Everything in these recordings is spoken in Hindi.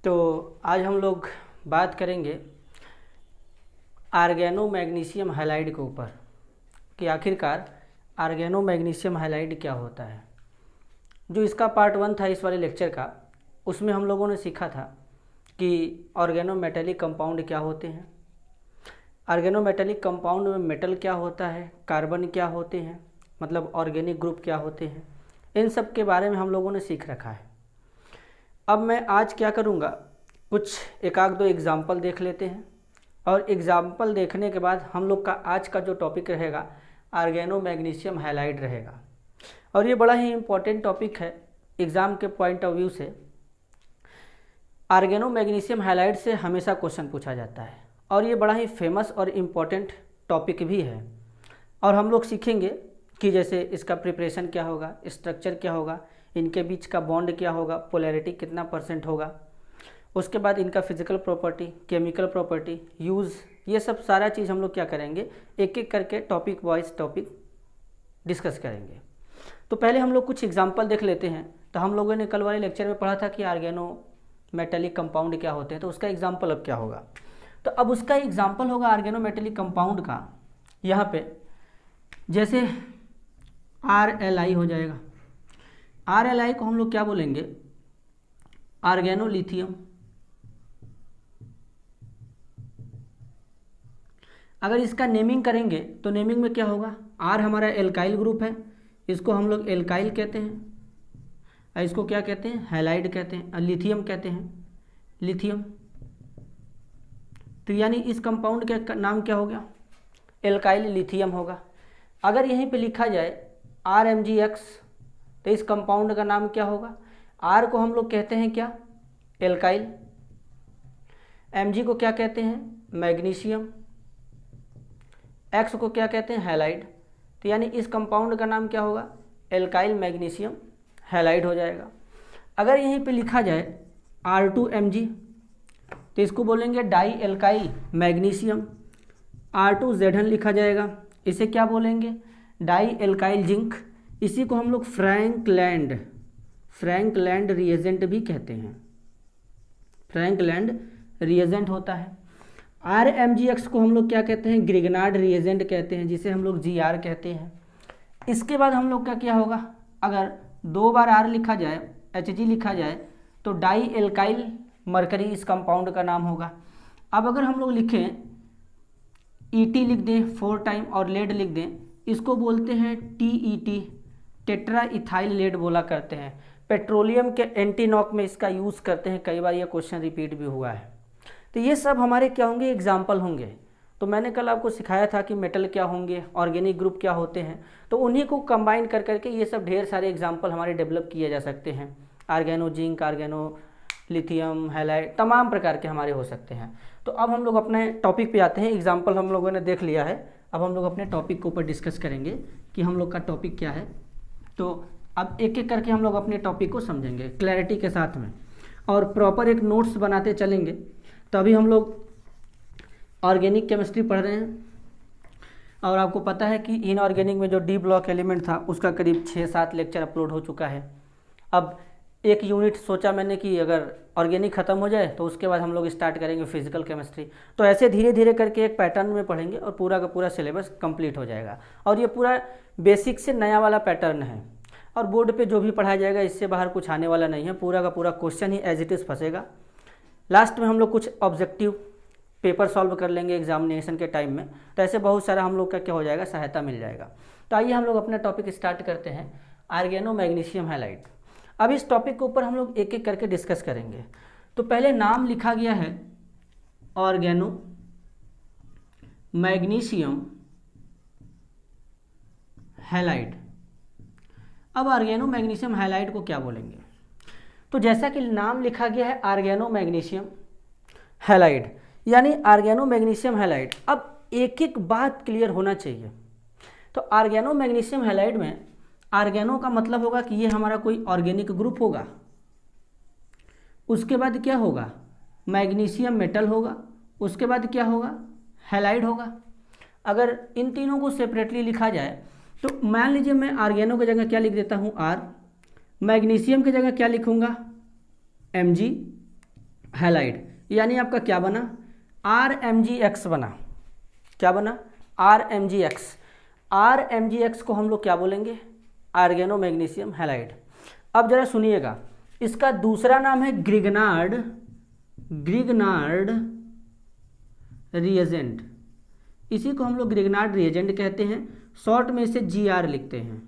तो आज हम लोग बात करेंगे आर्गेनो मैग्नीशियम हैलाइड के ऊपर कि आखिरकार आर्गेनो मैग्नीशियम हैलाइड क्या होता है। जो इसका पार्ट 1 था इस वाले लेक्चर का, उसमें हम लोगों ने सीखा था कि ऑर्गेनो मेटेलिक कंपाउंड क्या होते हैं, ऑर्गेनो मेटेलिक कंपाउंड में मेटल क्या होता है, कार्बन क्या होते हैं, मतलब ऑर्गेनिक ग्रुप क्या होते हैं, इन सब के बारे में हम लोगों ने सीख रखा है। अब मैं आज क्या करूँगा, कुछ एक आध दो एग्ज़ाम्पल देख लेते हैं और एग्ज़ाम्पल देखने के बाद हम लोग का आज का जो टॉपिक रहेगा आर्गेनो मैग्नीशियम हैलाइड रहेगा। और ये बड़ा ही इम्पोर्टेंट टॉपिक है एग्ज़ाम के पॉइंट ऑफ व्यू से। आर्गेनो मैग्नीशियम हैलाइड से हमेशा क्वेश्चन पूछा जाता है और ये बड़ा ही फेमस और इम्पोर्टेंट टॉपिक भी है। और हम लोग सीखेंगे कि जैसे इसका प्रिपरेशन क्या होगा, स्ट्रक्चर क्या होगा, इनके बीच का बॉन्ड क्या होगा, पोलैरिटी कितना % होगा, उसके बाद इनका physical property, chemical property, use, ये सब सारा चीज़ हम लोग क्या करेंगे, एक एक करके टॉपिक वाइज टॉपिक डिस्कस करेंगे। तो पहले हम लोग कुछ एग्जांपल देख लेते हैं। तो हम लोगों ने कल वाले लेक्चर में पढ़ा था कि आर्गेनो मेटेलिक कंपाउंड क्या होते हैं, तो उसका एग्जाम्पल अब क्या होगा। तो अब उसका एग्जाम्पल होगा आर्गेनो मेटेलिक कंपाउंड का, यहाँ पे जैसे RLI हो जाएगा। RLI को हम लोग क्या बोलेंगे, आर्गेनो लिथियम। अगर इसका नेमिंग करेंगे तो नेमिंग में क्या होगा, R हमारा एल्काइल ग्रुप है, इसको हम लोग एल्काइल कहते हैं, और इसको क्या कहते हैं, हैलाइड कहते हैं, और लिथियम कहते हैं, लिथियम। तो यानी इस कंपाउंड का नाम क्या हो गया, एल्काइल लिथियम होगा। अगर यहीं पे लिखा जाए RMgX तो इस कंपाउंड का नाम क्या होगा, R को हम लोग कहते हैं क्या, एल्काइल, Mg को क्या कहते हैं, मैग्नीशियम, X को क्या कहते हैं, हैलाइड। तो यानी इस कंपाउंड का नाम क्या होगा, एल्काइल मैग्नीशियम हैलाइड हो जाएगा। अगर यहीं पे लिखा जाए R2Mg तो इसको बोलेंगे डाई एल्काइल मैग्नीशियम। R2ZN लिखा जाएगा, इसे क्या बोलेंगे, डाई एल्काइल जिंक। इसी को हम लोग फ्रैंकलैंड रिएजेंट भी कहते हैं, फ्रैंकलैंड रिएजेंट होता है। RMgX को हम लोग क्या कहते हैं, ग्रिगनार्ड रिएजेंट कहते हैं, जिसे हम लोग GR कहते हैं। इसके बाद हम लोग का क्या होगा, अगर 2 बार R लिखा जाए, Hg लिखा जाए तो डाई एल्काइल मरकरी इस कंपाउंड का नाम होगा। अब अगर हम लोग लिखें ET लिख दें 4 टाइम और लेड लिख दें, इसको बोलते हैं TET, टेट्रा इथाइल लेड बोला करते हैं। पेट्रोलियम के एंटीनॉक में इसका यूज़ करते हैं, कई बार ये क्वेश्चन रिपीट भी हुआ है। तो ये सब हमारे क्या होंगे, एग्जाम्पल होंगे। तो मैंने कल आपको सिखाया था कि मेटल क्या होंगे, ऑर्गेनिक ग्रुप क्या होते हैं, तो उन्हीं को कंबाइन कर करके ये सब ढेर सारे एग्जाम्पल हमारे डेवलप किए जा सकते हैं। आर्गेनो जिंक, आर्गेनो लिथियम, हैलाइड, तमाम प्रकार के हमारे हो सकते हैं। तो अब हम लोग अपने टॉपिक पे आते हैं। एग्जाम्पल हम लोगों ने देख लिया है, अब हम लोग अपने टॉपिक के ऊपर डिस्कस करेंगे कि हम लोग का टॉपिक क्या है। तो अब एक एक करके हम लोग अपने टॉपिक को समझेंगे क्लैरिटी के साथ में और प्रॉपर एक नोट्स बनाते चलेंगे। तो अभी हम लोग ऑर्गेनिक केमिस्ट्री पढ़ रहे हैं और आपको पता है कि इनऑर्गेनिक में जो डी ब्लॉक एलिमेंट था उसका करीब 6-7 लेक्चर अपलोड हो चुका है। अब एक यूनिट सोचा मैंने कि अगर ऑर्गेनिक ख़त्म हो जाए तो उसके बाद हम लोग स्टार्ट करेंगे फिजिकल केमिस्ट्री। तो ऐसे धीरे धीरे करके एक पैटर्न में पढ़ेंगे और पूरा का पूरा सिलेबस कंप्लीट हो जाएगा। और ये पूरा बेसिक से नया वाला पैटर्न है और बोर्ड पे जो भी पढ़ाया जाएगा इससे बाहर कुछ आने वाला नहीं है। पूरा का पूरा क्वेश्चन ही एज इट इज़ फंसेगा। लास्ट में हम लोग कुछ ऑब्जेक्टिव पेपर सॉल्व कर लेंगे एग्जामिनेशन के टाइम में, तो ऐसे बहुत सारा हम लोग का क्या हो जाएगा, सहायता मिल जाएगा। तो आइए हम लोग अपना टॉपिक स्टार्ट करते हैं, आर्गेनो मैग्नीशियम हैलाइड। अब इस टॉपिक के ऊपर हम लोग एक एक करके डिस्कस करेंगे। तो पहले नाम लिखा गया है ऑर्गेनो मैग्नीशियम हैलाइड। अब आर्गेनो मैग्नीशियम हैलाइड को क्या बोलेंगे, तो जैसा कि नाम लिखा गया है आर्गेनो मैग्नीशियम हैलाइड, यानी आर्गेनो मैग्नीशियम हैलाइड। अब एक एक बात क्लियर होना चाहिए। तो आर्गेनो मैग्नीशियम हैलाइड में आर्गेनो का मतलब होगा कि ये हमारा कोई ऑर्गेनिक ग्रुप होगा। उसके बाद क्या होगा, मैग्नीशियम मेटल होगा। उसके बाद क्या होगा, हैलाइड होगा। अगर इन तीनों को सेपरेटली लिखा जाए तो मान लीजिए मैं आर्गेनो की जगह क्या लिख देता हूँ, R, मैग्नीशियम की जगह क्या लिखूँगा, Mg, हैलाइड, यानी आपका क्या बना, RMgX बना। क्या बना, RMgX। RMgX को हम लोग क्या बोलेंगे, आर्गेनो मैग्नीशियम हैलाइड। अब जरा सुनिएगा, इसका दूसरा नाम है ग्रिगनार्ड रिएजेंट। इसी को हम लोग ग्रिगनार्ड रिएजेंट कहते हैं, शॉर्ट में इसे GR लिखते हैं,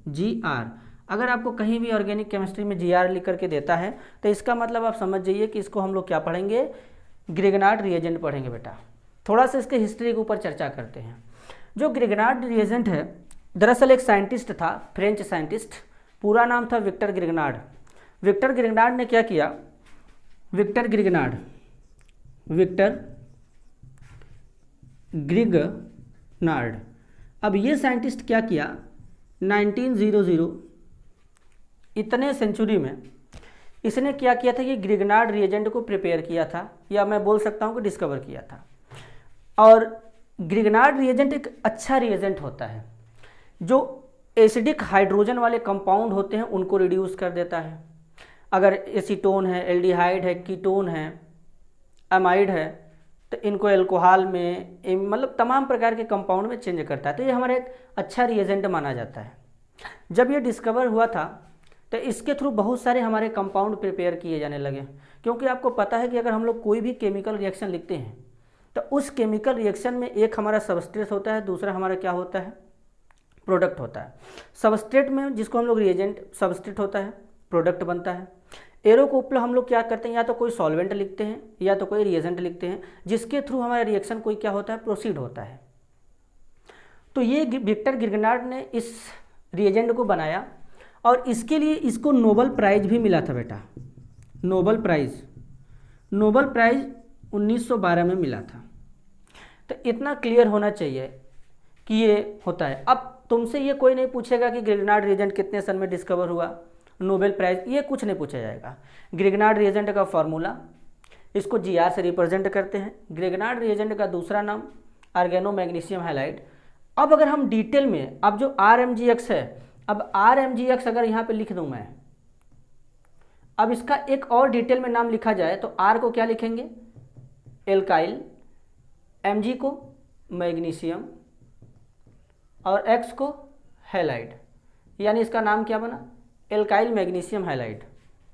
GR। अगर आपको कहीं भी ऑर्गेनिक केमिस्ट्री में GR लिख करके देता है तो इसका मतलब आप समझ जाइए कि इसको हम लोग क्या पढ़ेंगे, ग्रिगनार्ड रिएजेंट पढ़ेंगे बेटा। थोड़ा सा इसके हिस्ट्री के ऊपर चर्चा करते हैं। जो ग्रिगनार्ड रिएजेंट है, दरअसल एक साइंटिस्ट था, फ्रेंच साइंटिस्ट, पूरा नाम था विक्टर ग्रिगनार्ड। विक्टर ग्रिगनार्ड ने क्या किया, विक्टर ग्रिगनार्ड। अब ये साइंटिस्ट क्या किया, 1900 इतने सेंचुरी में इसने क्या किया था कि ग्रिगनार्ड रिएजेंट को प्रिपेयर किया था, या मैं बोल सकता हूँ कि डिस्कवर किया था। और ग्रिगनार्ड रिएजेंट एक अच्छा रिएजेंट होता है जो एसिडिक हाइड्रोजन वाले कंपाउंड होते हैं उनको रिड्यूस कर देता है। अगर एसीटोन है, एल्डिहाइड है, कीटोन है, अमाइड है, तो इनको एल्कोहल में, मतलब तमाम प्रकार के कंपाउंड में चेंज करता है। तो ये हमारा एक अच्छा रिएजेंट माना जाता है। जब ये डिस्कवर हुआ था तो इसके थ्रू बहुत सारे हमारे कंपाउंड प्रिपेयर किए जाने लगे, क्योंकि आपको पता है कि अगर हम लोग कोई भी केमिकल रिएक्शन लिखते हैं तो उस केमिकल रिएक्शन में एक हमारा सबस्ट्रेट होता है, दूसरा हमारा क्या होता है, प्रोडक्ट होता है। सबस्ट्रेट में, जिसको हम लोग रिएजेंट, सबस्ट्रेट होता है, प्रोडक्ट बनता है। एरो को ऊपर हम लोग क्या करते हैं, या तो कोई सॉल्वेंट लिखते हैं या तो कोई रिएजेंट लिखते हैं, जिसके थ्रू हमारा रिएक्शन कोई क्या होता है, प्रोसीड होता है। तो ये विक्टर ग्रिगनार्ड ने इस रिएजेंट को बनाया और इसके लिए इसको नोबेल प्राइज भी मिला था बेटा। नोबेल प्राइज 1912 में मिला था। तो इतना क्लियर होना चाहिए कि ये होता है। अब तुमसे ये कोई नहीं पूछेगा कि ग्रिगनार्ड रिएजेंट कितने सन में डिस्कवर हुआ, नोबेल प्राइज, ये कुछ नहीं पूछा जाएगा। ग्रिगनार्ड रिएजेंट का फॉर्मूला, इसको GR से रिप्रेजेंट करते हैं। ग्रिगनार्ड रिएजेंट का दूसरा नाम आर्गेनो मैग्नीशियम हैलाइड। अब अगर हम डिटेल में, अब जो RMgX है, अब RMgX अगर यहाँ पे लिख दूँ मैं, अब इसका एक और डिटेल में नाम लिखा जाए तो R को क्या लिखेंगे, एल्काइल, Mg को मैग्नीशियम और X को हैलाइड, यानी इसका नाम क्या बना, एल्काइल मैग्नीशियम हैलाइड।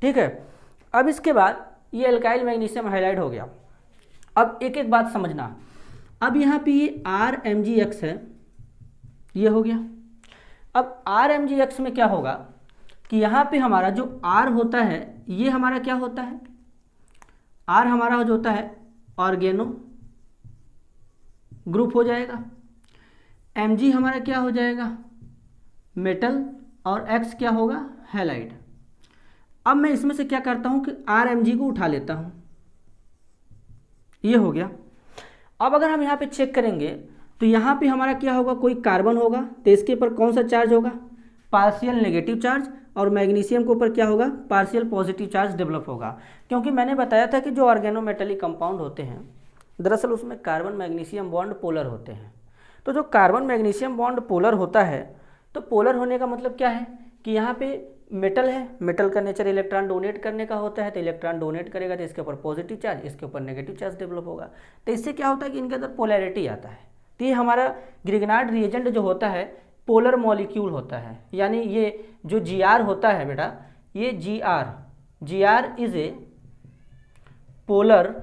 ठीक है। अब इसके बाद ये एल्काइल मैग्नीशियम हैलाइड हो गया। अब एक एक बात समझना, अब यहाँ पे ये RMgX है, ये हो गया। अब RMgX में क्या होगा कि यहाँ पे हमारा जो R होता है, ये हमारा क्या होता है, R हमारा जो होता है ऑर्गेनो ग्रुप हो जाएगा, Mg हमारा क्या हो जाएगा, मेटल, और X क्या होगा, हैलाइड। अब मैं इसमें से क्या करता हूँ कि RMg को उठा लेता हूँ, ये हो गया। अब अगर हम यहाँ पे चेक करेंगे तो यहाँ पे हमारा क्या होगा, कोई कार्बन होगा तो इसके ऊपर कौन सा चार्ज होगा, पार्शियल नेगेटिव चार्ज, और मैग्नीशियम के ऊपर क्या होगा, पार्शियल पॉजिटिव चार्ज डेवलप होगा। क्योंकि मैंने बताया था कि जो ऑर्गेनोमेटेलिक कंपाउंड होते हैं दरअसल उसमें कार्बन मैग्नीशियम बॉन्ड पोलर होते हैं। तो जो कार्बन मैग्नीशियम बॉन्ड पोलर होता है, तो पोलर होने का मतलब क्या है कि यहाँ पे मेटल है, मेटल का नेचर इलेक्ट्रॉन डोनेट करने का होता है, तो इलेक्ट्रॉन डोनेट करेगा तो इसके ऊपर पॉजिटिव चार्ज, इसके ऊपर नेगेटिव चार्ज डेवलप होगा। तो इससे क्या होता है कि इनके अंदर पोलैरिटी आता है। तो ये हमारा ग्रिगनार्ड रिएजेंट जो होता है पोलर मॉलिक्यूल होता है, यानी ये जो GR होता है बेटा, ये GR is a polar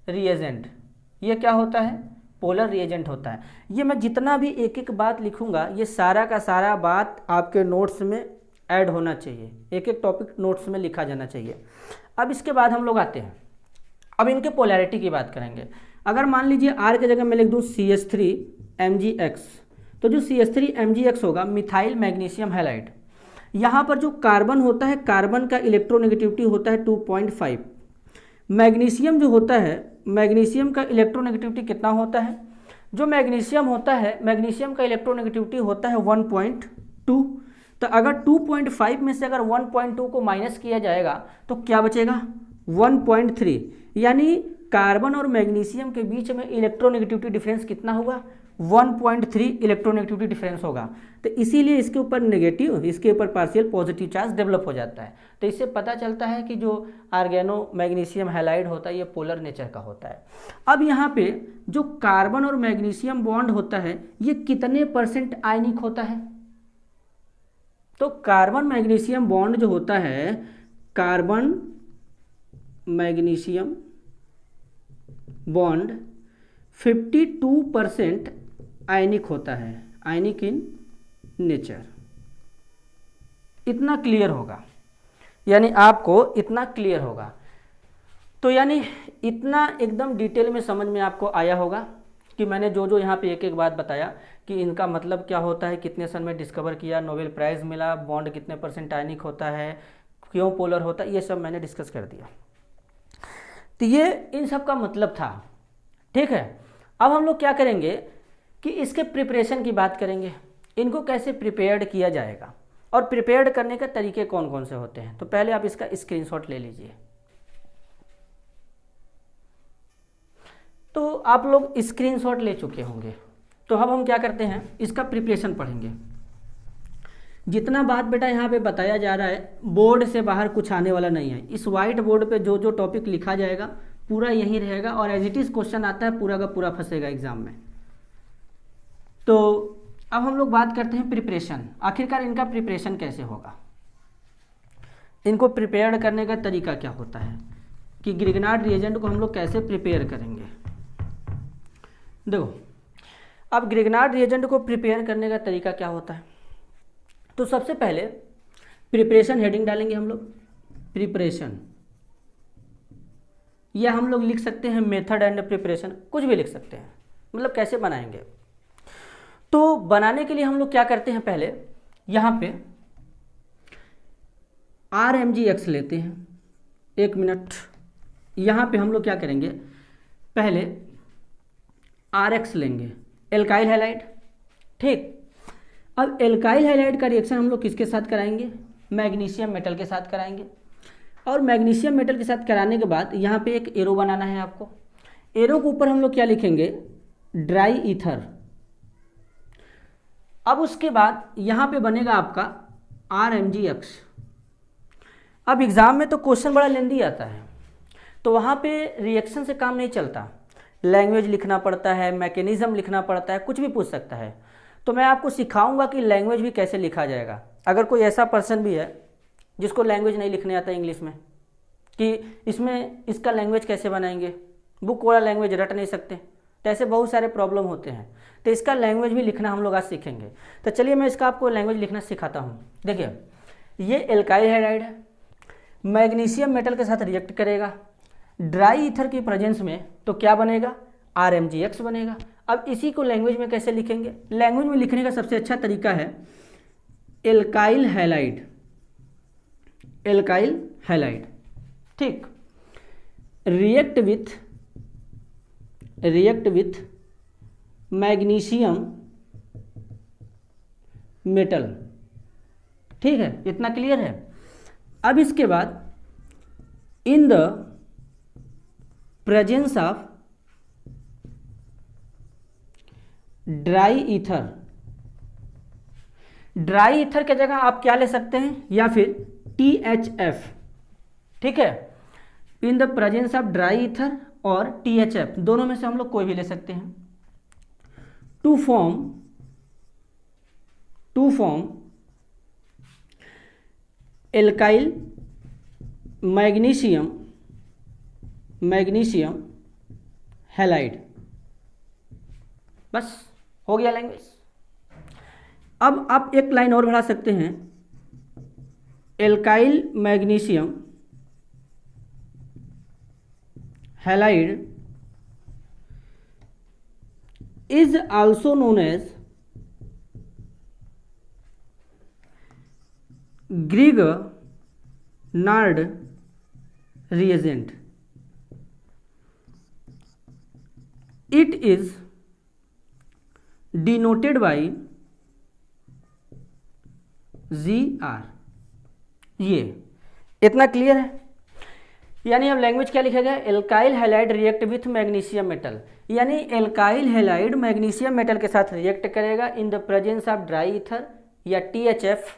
reagent. ये क्या होता है, पोलर रिएजेंट होता है। ये मैं जितना भी एक एक बात लिखूंगा, ये सारा का सारा बात आपके नोट्स में ऐड होना चाहिए, एक एक टॉपिक नोट्स में लिखा जाना चाहिए। अब इसके बाद हम लोग आते हैं, अब इनके पोलैरिटी की बात करेंगे। अगर मान लीजिए R की जगह मैं लिख दूँ CH3MgX, तो जो CH3MgX होगा मिथाइल मैग्नीशियम हैलाइड। यहाँ पर जो कार्बन होता है, कार्बन का इलेक्ट्रोनेगेटिविटी होता है 2.5। मैग्नीशियम जो होता है, मैग्नीशियम का इलेक्ट्रोनेगेटिविटी कितना होता है, जो मैग्नीशियम होता है, मैग्नीशियम का इलेक्ट्रोनेगेटिविटी होता है 1.2। तो अगर 2.5 में से अगर 1.2 को माइनस किया जाएगा तो क्या बचेगा, 1.3। यानी कार्बन और मैग्नीशियम के बीच में इलेक्ट्रोनेगेटिविटी डिफरेंस कितना हुआ, 1.3 इलेक्ट्रोनेगेटिविटी डिफरेंस होगा। तो इसीलिए इसके ऊपर नेगेटिव, इसके ऊपर पार्शियल पॉजिटिव चार्ज डेवलप हो जाता है। तो इससे पता चलता है कि जो आर्गेनो मैग्नीशियम हैलाइड होता है ये पोलर नेचर का होता है। अब यहाँ पे जो कार्बन और मैग्नीशियम बॉन्ड होता है ये कितने % आयनिक होता है? तो कार्बन मैग्नीशियम बॉन्ड जो होता है, कार्बन मैग्नीशियम बॉन्ड 52% आयनिक होता है, आयनिक इन नेचर। इतना क्लियर होगा, यानी आपको इतना क्लियर होगा। तो यानी इतना एकदम डिटेल में समझ में आपको आया होगा कि मैंने जो जो यहाँ पे एक एक बात बताया कि इनका मतलब क्या होता है, कितने सन में डिस्कवर किया, नोबेल प्राइज़ मिला, बॉन्ड कितने % आयनिक होता है, क्यों पोलर होता है, ये सब मैंने डिस्कस कर दिया। तो ये इन सब का मतलब था, ठीक है। अब हम लोग क्या करेंगे कि इसके प्रिपरेशन की बात करेंगे, इनको कैसे प्रिपेयर्ड किया जाएगा और प्रिपेयर्ड करने के तरीके कौन कौन से होते हैं। तो पहले आप इसका स्क्रीनशॉट ले लीजिए। तो आप लोग स्क्रीनशॉट ले चुके होंगे। तो अब हम क्या करते हैं, इसका प्रिपरेशन पढ़ेंगे। जितना बात बेटा यहाँ पे बताया जा रहा है बोर्ड से बाहर कुछ आने वाला नहीं है। इस वाइट बोर्ड पे जो जो टॉपिक लिखा जाएगा पूरा यही रहेगा और एज इट इज़ क्वेश्चन आता है, पूरा का पूरा फंसेगा एग्जाम में। तो अब हम लोग बात करते हैं प्रिपरेशन। आखिरकार इनका प्रिपरेशन कैसे होगा, इनको प्रिपेयर करने का तरीका क्या होता है, कि ग्रिग्नार्ड रिएजेंट को हम लोग कैसे प्रिपेयर करेंगे। देखो, अब ग्रिग्नार्ड रिएजेंट को प्रिपेयर करने का तरीका क्या होता है। तो सबसे पहले प्रिपरेशन हेडिंग डालेंगे हम लोग, प्रिपरेशन, या हम लोग लिख सकते हैं मेथड एंड प्रिपरेशन, कुछ भी लिख सकते हैं, मतलब कैसे बनाएंगे। तो बनाने के लिए हम लोग क्या करते हैं, पहले यहाँ पे RMGX लेते हैं। 1 मिनट, यहाँ पे हम लोग क्या करेंगे, पहले RX लेंगे, एल्काइल हैलाइड, ठीक। अब एल्काइल हैलाइड का रिएक्शन हम लोग किसके साथ कराएंगे, मैग्नीशियम मेटल के साथ कराएंगे। और मैग्नीशियम मेटल के साथ कराने के बाद यहाँ पे एक एरो बनाना है आपको। एरो के ऊपर हम लोग क्या लिखेंगे, ड्राई ईथर। अब उसके बाद यहाँ पे बनेगा आपका RMGX। अब एग्ज़ाम में तो क्वेश्चन बड़ा लेंदी आता है, तो वहाँ पे रिएक्शन से काम नहीं चलता, लैंग्वेज लिखना पड़ता है, मैकेनिज्म लिखना पड़ता है, कुछ भी पूछ सकता है। तो मैं आपको सिखाऊंगा कि लैंग्वेज भी कैसे लिखा जाएगा। अगर कोई ऐसा पर्सन भी है जिसको लैंग्वेज नहीं लिखने आता इंग्लिश में, कि इसमें इसका लैंग्वेज कैसे बनाएंगे, बुक वाला लैंग्वेज रट नहीं सकते, तो ऐसे बहुत सारे प्रॉब्लम होते हैं। तो इसका लैंग्वेज भी लिखना हम लोग आज सीखेंगे। तो चलिए मैं इसका आपको लैंग्वेज लिखना सिखाता हूँ। देखिए, ये एल्काइल हैलाइड है, मैग्नीशियम मेटल के साथ रिएक्ट करेगा ड्राई ईथर की प्रेजेंस में, तो क्या बनेगा, RMGX बनेगा। अब इसी को लैंग्वेज में कैसे लिखेंगे, लैंग्वेज में लिखने का सबसे अच्छा तरीका है एल्काइल हैलाइड, एल्काइल हैलाइड, ठीक। रिएक्ट विथ मैग्नीशियम मेटल, ठीक है, इतना क्लियर है। अब इसके बाद इन the presence of dry ether, dry ether की जगह आप क्या ले सकते हैं, या फिर THF, ठीक है। इन the presence of dry ether और THF, दोनों में से हम लोग कोई भी ले सकते हैं। To form alkyl magnesium halide, बस हो गया लैंग्वेज। अब आप एक लाइन और बढ़ा सकते हैं, alkyl magnesium halide is also known as Grignard reagent. It is denoted by GR। ये इतना क्लियर है। यानी अब लैंग्वेज क्या लिखा गया, alkyl halide react with magnesium metal, यानी एल्काइल हैलाइड मैग्नीशियम मेटल के साथ रिएक्ट करेगा in the presence of dry ether या THF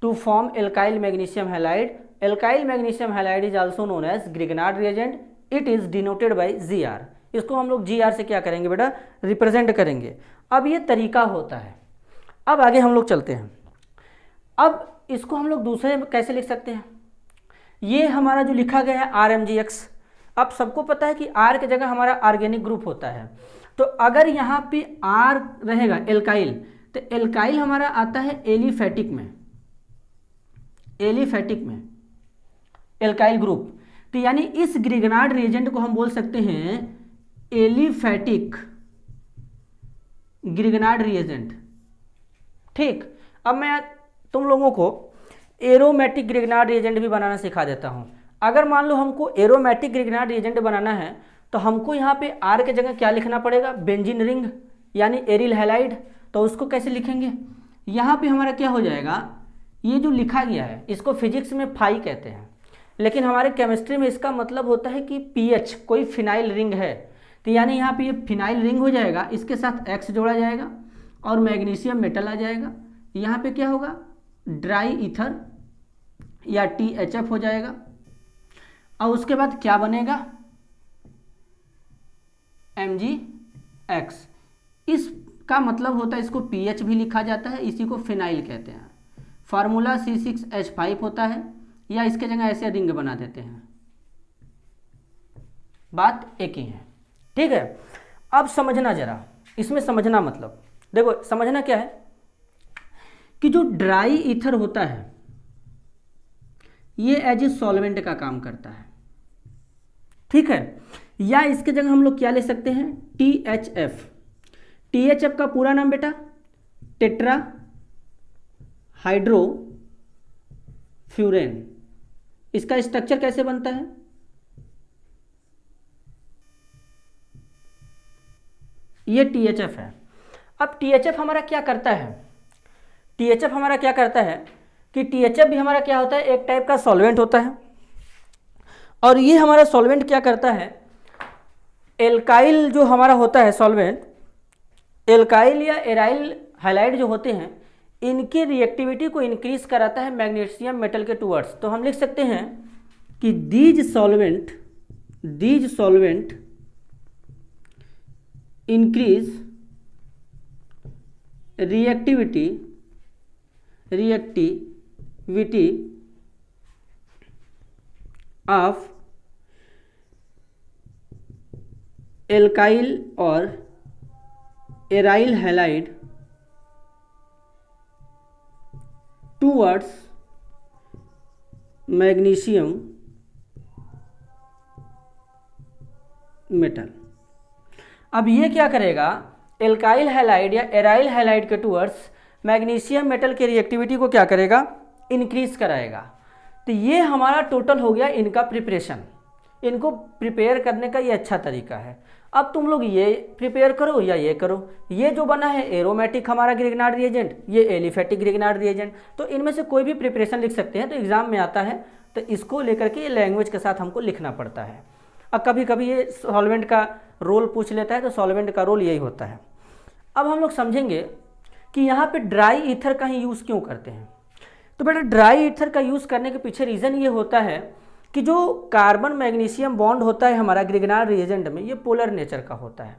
to form alkyl magnesium halide. Alkyl magnesium halide is also known as Grignard reagent, it is denoted by GR। इसको हम लोग GR से क्या करेंगे बेटा, रिप्रेजेंट करेंगे। अब ये तरीका होता है। अब आगे हम लोग चलते हैं। अब इसको हम लोग दूसरे में कैसे लिख सकते हैं, ये हमारा जो लिखा गया है RMGX, अब सबको पता है कि R की जगह हमारा ऑर्गेनिक ग्रुप होता है, तो अगर यहाँ पे R रहेगा एल्काइल, तो एल्काइल हमारा आता है एलिफेटिक में, एल्काइल ग्रुप। तो यानी इस ग्रिगनार्ड रिएजेंट को हम बोल सकते हैं एलिफेटिक ग्रिगनार्ड रिएजेंट। ठीक, अब मैं तुम लोगों को एरोमेटिक ग्रिगनार्ड रिएजेंट भी बनाना सिखा देता हूं। अगर मान लो हमको एरोमेटिक ग्रिगनार्ड रिएजेंट बनाना है तो हमको यहाँ पे R के जगह क्या लिखना पड़ेगा, बेंजीन रिंग यानी एरिल हैलाइड। तो उसको कैसे लिखेंगे, यहाँ पे हमारा क्या हो जाएगा, ये जो लिखा गया है इसको फिजिक्स में फाई कहते हैं, लेकिन हमारे केमिस्ट्री में इसका मतलब होता है कि पीएच, कोई फिनाइल रिंग है। तो यानी यहाँ पे ये फिनाइल रिंग हो जाएगा, इसके साथ X जोड़ा जाएगा और मैग्नीशियम मेटल आ जाएगा। यहाँ पे क्या होगा, ड्राई ईथर या THF हो जाएगा। और उसके बाद क्या बनेगा, MgX। इसका मतलब होता है, इसको pH भी लिखा जाता है, इसी को फिनाइल कहते हैं। फार्मूला C6H5 होता है, या इसके जगह ऐसे रिंग बना देते हैं, बात एक ही है। ठीक है, अब समझना जरा, इसमें समझना मतलब देखो, समझना क्या है कि जो ड्राई ईथर होता है ये एज ए सॉल्वेंट का काम करता है। ठीक है, या इसके जगह हम लोग क्या ले सकते हैं, THF। THF का पूरा नाम बेटा टेट्रा हाइड्रो फ्यूरेन। इसका स्ट्रक्चर कैसे बनता है, ये THF है। अब THF हमारा क्या करता है, THF हमारा क्या करता है कि THF भी हमारा क्या होता है, एक टाइप का सॉल्वेंट होता है। और ये हमारा सॉल्वेंट क्या करता है, एल्काइल जो हमारा होता है सॉल्वेंट, एल्काइल या एराइल हैलाइड जो होते हैं, इनकी रिएक्टिविटी को इंक्रीज कराता है मैग्नीशियम मेटल के टूवर्ड्स। तो हम लिख सकते हैं कि these solvent increase reactivity of alkyl और aryl halide towards magnesium metal. अब ये क्या करेगा, एल्काइल हैलाइड या एराइल हैलाइड के टूवर्ड्स मैग्नीशियम मेटल की रिएक्टिविटी को क्या करेगा, इंक्रीज कराएगा। तो ये हमारा टोटल हो गया इनका प्रिपरेशन। इनको प्रिपेयर करने का ये अच्छा तरीका है। अब तुम लोग ये प्रिपेयर करो या ये करो। ये जो बना है एरोमेटिक हमारा ग्रिगनार्ड रिएजेंट, ये एलिफेटिक ग्रिगनार्ड रिएजेंट, तो इनमें से कोई भी प्रिपरेशन लिख सकते हैं। तो एग्जाम में आता है तो इसको लेकर के लैंग्वेज के साथ हमको लिखना पड़ता है। अब कभी कभी ये सॉल्वेंट का रोल पूछ लेता है, तो सॉल्वेंट का रोल यही होता है। अब हम लोग समझेंगे कि यहाँ पे ड्राई ईथर का ही यूज़ क्यों करते हैं। तो बेटा ड्राई ईथर का यूज़ करने के पीछे रीज़न ये होता है कि जो कार्बन मैग्नीशियम बॉन्ड होता है हमारा ग्रिगनार्ड रिएजेंट में, ये पोलर नेचर का होता है।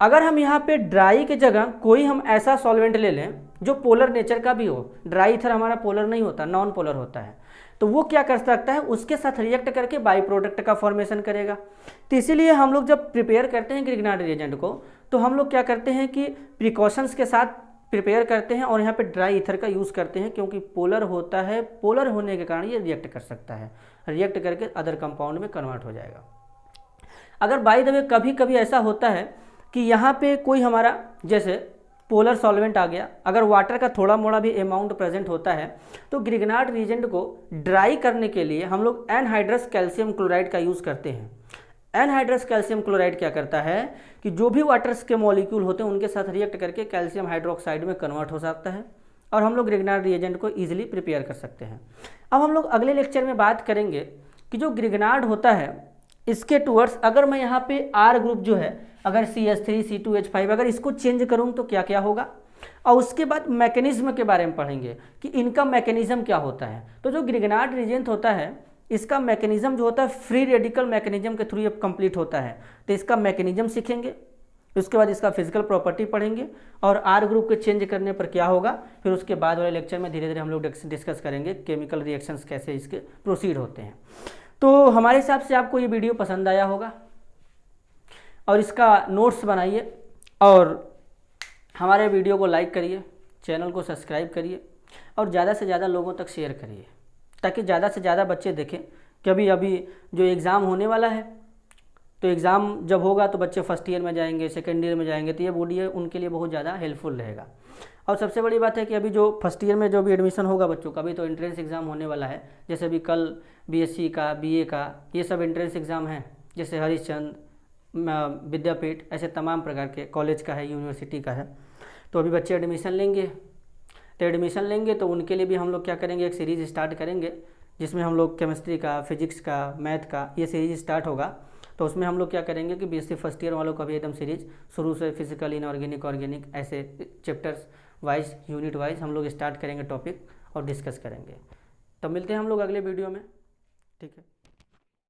अगर हम यहाँ पे ड्राई की जगह कोई हम ऐसा सॉल्वेंट ले लें जो पोलर नेचर का भी हो, ड्राई ईथर हमारा पोलर नहीं होता, नॉन पोलर होता है, तो वो क्या कर सकता है, उसके साथ रिएक्ट करके बाई प्रोडक्ट का फॉर्मेशन करेगा। तो इसीलिए हम लोग जब प्रिपेयर करते हैं ग्रिगनार्ड रिएजेंट को, तो हम लोग क्या करते हैं कि प्रिकॉशंस के साथ प्रिपेयर करते हैं और यहाँ पे ड्राई ईथर का यूज़ करते हैं, क्योंकि पोलर होता है, पोलर होने के कारण ये रिएक्ट कर सकता है, रिएक्ट करके अदर कंपाउंड में कन्वर्ट हो जाएगा। अगर बाय द वे कभी कभी ऐसा होता है कि यहाँ पे कोई हमारा जैसे पोलर सॉल्वेंट आ गया, अगर वाटर का थोड़ा मोड़ा भी अमाउंट प्रेजेंट होता है, तो ग्रिगनार्ड रिएजेंट को ड्राई करने के लिए हम लोग एनहाइड्रस कैल्शियम क्लोराइड का यूज़ करते हैं। एनहाइड्रस कैल्शियम क्लोराइड क्या करता है कि जो भी वाटर्स के मॉलिक्यूल होते हैं उनके साथ रिएक्ट करके कैल्शियम हाइड्रोक्साइड में कन्वर्ट हो सकता है और हम लोग ग्रिगनार्ड रिएजेंट को ईजिली प्रिपेयर कर सकते हैं। अब हम लोग अगले लेक्चर में बात करेंगे कि जो ग्रिगनार्ड होता है इसके टूवर्ड्स अगर मैं यहाँ पे आर ग्रुप जो है अगर CH3 C2H5 अगर इसको चेंज करूँ तो क्या क्या होगा, और उसके बाद मैकेनिज्म के बारे में पढ़ेंगे कि इनका मैकेनिज्म क्या होता है। तो जो ग्रिगनार्ड रीजेंट होता है इसका मैकेनिज्म जो होता है फ्री रेडिकल मैकेनिज्म के थ्रू ये कंप्लीट होता है, तो इसका मैकेनिज्म सीखेंगे, उसके बाद इसका फिजिकल प्रॉपर्टी पढ़ेंगे और आर ग्रुप के चेंज करने पर क्या होगा, फिर उसके बाद वाले लेक्चर में धीरे धीरे हम लोग डिस्कस करेंगे केमिकल रिएक्शंस कैसे इसके प्रोसीड होते हैं। तो हमारे हिसाब से आपको ये वीडियो पसंद आया होगा और इसका नोट्स बनाइए और हमारे वीडियो को लाइक करिए, चैनल को सब्सक्राइब करिए और ज़्यादा से ज़्यादा लोगों तक शेयर करिए ताकि ज़्यादा से ज़्यादा बच्चे देखें कि अभी जो एग्ज़ाम होने वाला है, तो एग्ज़ाम जब होगा तो बच्चे फर्स्ट ईयर में जाएंगे, सेकेंड ईयर में जाएंगे, तो ये वीडियो उनके लिए बहुत ज़्यादा हेल्पफुल रहेगा। और सबसे बड़ी बात है कि अभी जो फर्स्ट ईयर में जो भी एडमिशन होगा बच्चों का, अभी तो एंट्रेंस एग्ज़ाम होने वाला है, जैसे अभी कल BSc का, BA का, ये सब एंट्रेंस एग्ज़ाम है, जैसे हरिश्चंद्र विद्यापीठ, ऐसे तमाम प्रकार के कॉलेज का है, यूनिवर्सिटी का है। तो अभी बच्चे एडमिशन लेंगे तो उनके लिए भी हम लोग क्या करेंगे, एक सीरीज़ स्टार्ट करेंगे जिसमें हम लोग केमिस्ट्री का, फिजिक्स का, मैथ का ये सीरीज स्टार्ट होगा। तो उसमें हम लोग क्या करेंगे कि BSc फर्स्ट ईयर वालों का भी एकदम सीरीज शुरू से फिजिकल, इनऑर्गेनिक, ऑर्गेनिक ऐसे चैप्टर्स वाइज, यूनिट वाइज हम लोग स्टार्ट करेंगे टॉपिक और डिस्कस करेंगे। तो मिलते हैं हम लोग अगले वीडियो में, ठीक है।